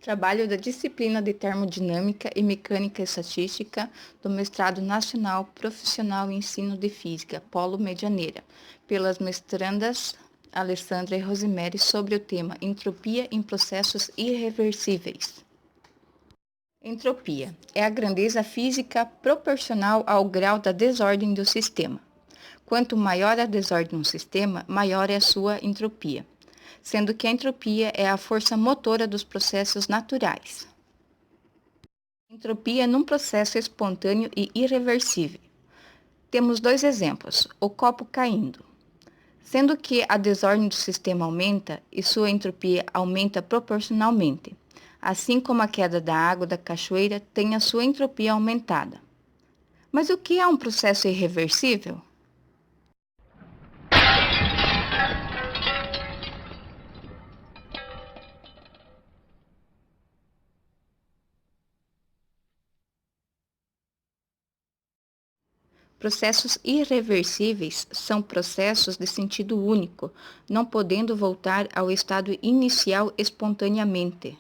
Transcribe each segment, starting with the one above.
Trabalho da disciplina de Termodinâmica e Mecânica Estatística do Mestrado Nacional Profissional em Ensino de Física, Polo Medianeira, pelas mestrandas Alessandra e Rosemary sobre o tema Entropia em Processos Irreversíveis. Entropia é a grandeza física proporcional ao grau da desordem do sistema. Quanto maior a desordem no sistema, maior é a sua entropia, sendo que a entropia é a força motora dos processos naturais. Entropia num processo espontâneo e irreversível. Temos dois exemplos: o copo caindo. Sendo que a desordem do sistema aumenta e sua entropia aumenta proporcionalmente, assim como a queda da água da cachoeira tem a sua entropia aumentada. Mas o que é um processo irreversível? Processos irreversíveis são processos de sentido único, não podendo voltar ao estado inicial espontaneamente.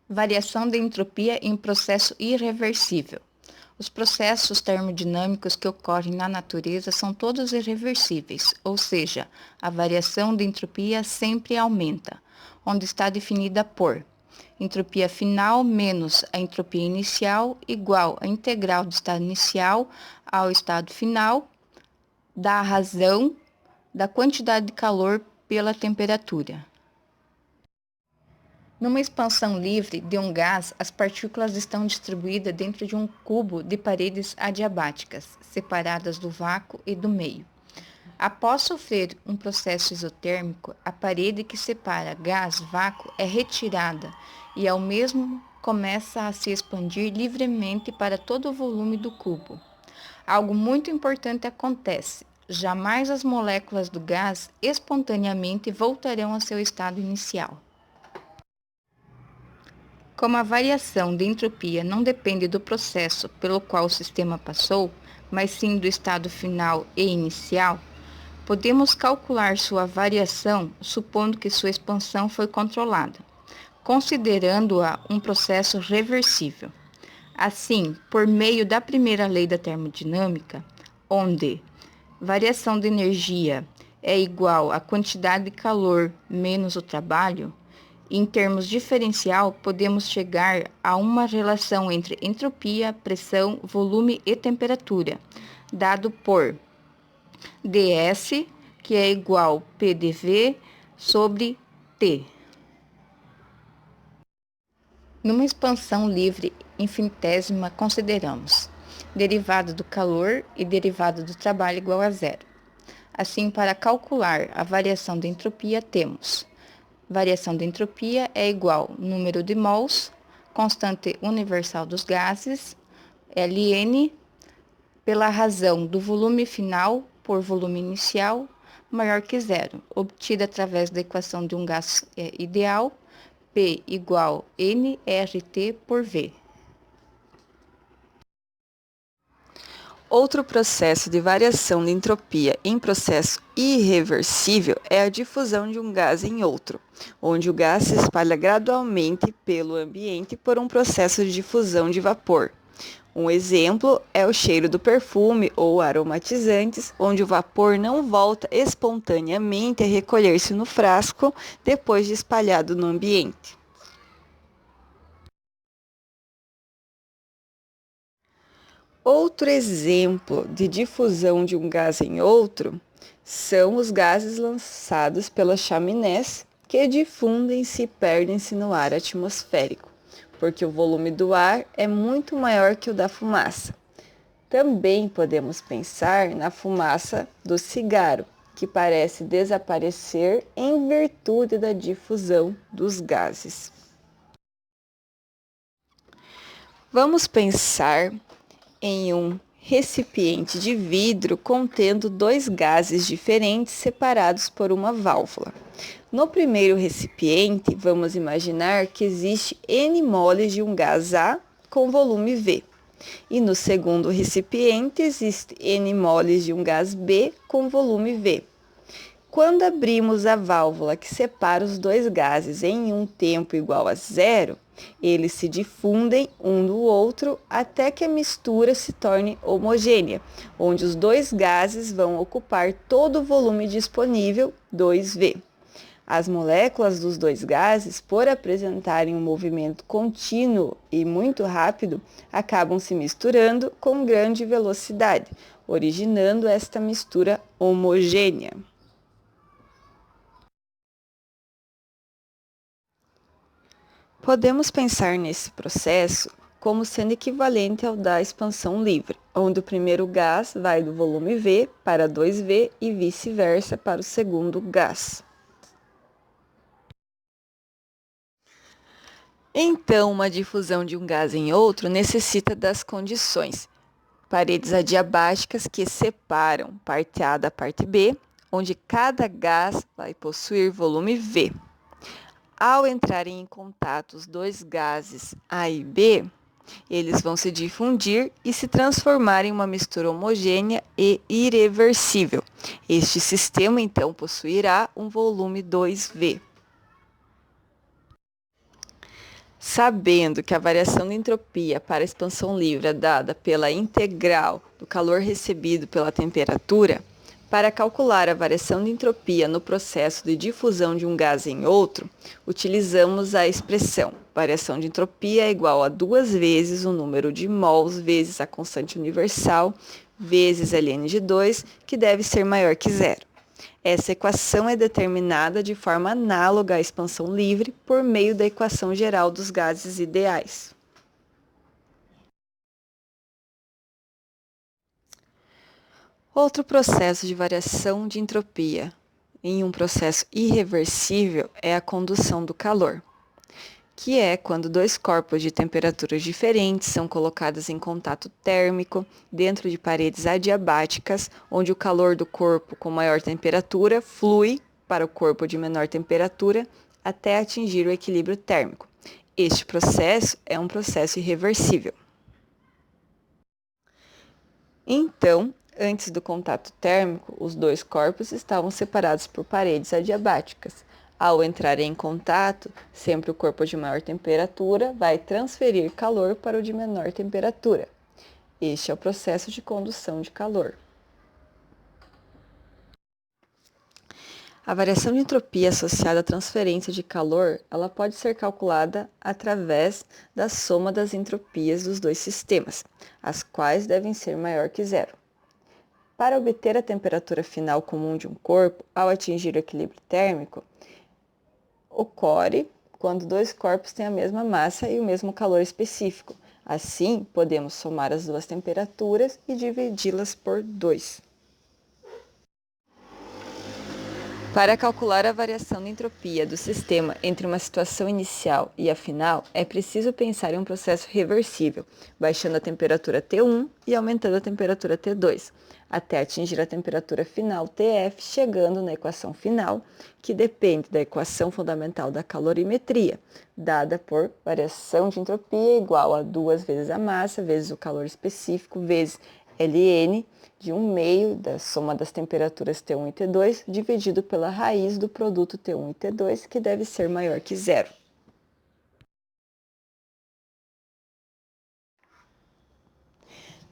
Variação de entropia em processo irreversível. Os processos termodinâmicos que ocorrem na natureza são todos irreversíveis, ou seja, a variação de entropia sempre aumenta, onde está definida por entropia final menos a entropia inicial igual a integral do estado inicial ao estado final da razão da quantidade de calor pela temperatura. Numa expansão livre de um gás, as partículas estão distribuídas dentro de um cubo de paredes adiabáticas, separadas do vácuo e do meio. Após sofrer um processo isotérmico, a parede que separa gás-vácuo é retirada e ao mesmo começa a se expandir livremente para todo o volume do cubo. Algo muito importante acontece: jamais as moléculas do gás espontaneamente voltarão ao seu estado inicial. Como a variação de entropia não depende do processo pelo qual o sistema passou, mas sim do estado final e inicial, podemos calcular sua variação supondo que sua expansão foi controlada, considerando-a um processo reversível. Assim, por meio da primeira lei da termodinâmica, onde variação de energia é igual à quantidade de calor menos o trabalho, em termos diferencial, podemos chegar a uma relação entre entropia, pressão, volume e temperatura, dado por ds, que é igual PdV sobre T. Numa expansão livre infinitésima, consideramos derivada do calor e derivada do trabalho igual a zero. Assim, para calcular a variação de entropia, temos variação de entropia é igual número de mols, constante universal dos gases, Ln, pela razão do volume final por volume inicial maior que zero, obtida através da equação de um gás ideal, P igual nRT por V. Outro processo de variação de entropia em processo irreversível é a difusão de um gás em outro, onde o gás se espalha gradualmente pelo ambiente por um processo de difusão de vapor. Um exemplo é o cheiro do perfume ou aromatizantes, onde o vapor não volta espontaneamente a recolher-se no frasco depois de espalhado no ambiente. Outro exemplo de difusão de um gás em outro são os gases lançados pelas chaminés, que difundem-se e perdem-se no ar atmosférico, porque o volume do ar é muito maior que o da fumaça. Também podemos pensar na fumaça do cigarro, que parece desaparecer em virtude da difusão dos gases. Vamos pensar em um recipiente de vidro contendo dois gases diferentes separados por uma válvula. No primeiro recipiente, vamos imaginar que existe N moles de um gás A com volume V. E no segundo recipiente, existe N moles de um gás B com volume V. Quando abrimos a válvula que separa os dois gases em um tempo igual a zero, eles se difundem um do outro até que a mistura se torne homogênea, onde os dois gases vão ocupar todo o volume disponível, 2V. As moléculas dos dois gases, por apresentarem um movimento contínuo e muito rápido, acabam se misturando com grande velocidade, originando esta mistura homogênea. Podemos pensar nesse processo como sendo equivalente ao da expansão livre, onde o primeiro gás vai do volume V para 2V e vice-versa para o segundo gás. Então, uma difusão de um gás em outro necessita das condições: paredes adiabáticas que separam parte A da parte B, onde cada gás vai possuir volume V. Ao entrarem em contato os dois gases A e B, eles vão se difundir e se transformar em uma mistura homogênea e irreversível. Este sistema, então, possuirá um volume 2V. Sabendo que a variação de entropia para a expansão livre é dada pela integral do calor recebido pela temperatura, para calcular a variação de entropia no processo de difusão de um gás em outro, utilizamos a expressão variação de entropia é igual a 2 vezes o número de mols vezes a constante universal vezes ln de 2, que deve ser maior que zero. Essa equação é determinada de forma análoga à expansão livre por meio da equação geral dos gases ideais. Outro processo de variação de entropia em um processo irreversível é a condução do calor, que é quando dois corpos de temperaturas diferentes são colocados em contato térmico dentro de paredes adiabáticas, onde o calor do corpo com maior temperatura flui para o corpo de menor temperatura até atingir o equilíbrio térmico. Este processo é um processo irreversível. Então, antes do contato térmico, os dois corpos estavam separados por paredes adiabáticas. Ao entrarem em contato, sempre o corpo de maior temperatura vai transferir calor para o de menor temperatura. Este é o processo de condução de calor. A variação de entropia associada à transferência de calor, ela pode ser calculada através da soma das entropias dos dois sistemas, as quais devem ser maior que zero. Para obter a temperatura final comum de um corpo, ao atingir o equilíbrio térmico, ocorre quando dois corpos têm a mesma massa e o mesmo calor específico. Assim, podemos somar as duas temperaturas e dividi-las por 2. Para calcular a variação de entropia do sistema entre uma situação inicial e a final, é preciso pensar em um processo reversível, baixando a temperatura T1 e aumentando a temperatura T2, até atingir a temperatura final TF, chegando na equação final, que depende da equação fundamental da calorimetria, dada por variação de entropia igual a 2 vezes a massa, vezes o calor específico, vezes Ln, de 1/2 da soma das temperaturas T1 e T2, dividido pela raiz do produto T1 e T2, que deve ser maior que zero.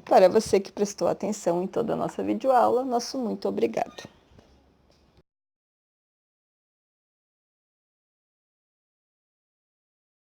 Para você que prestou atenção em toda a nossa videoaula, nosso muito obrigado.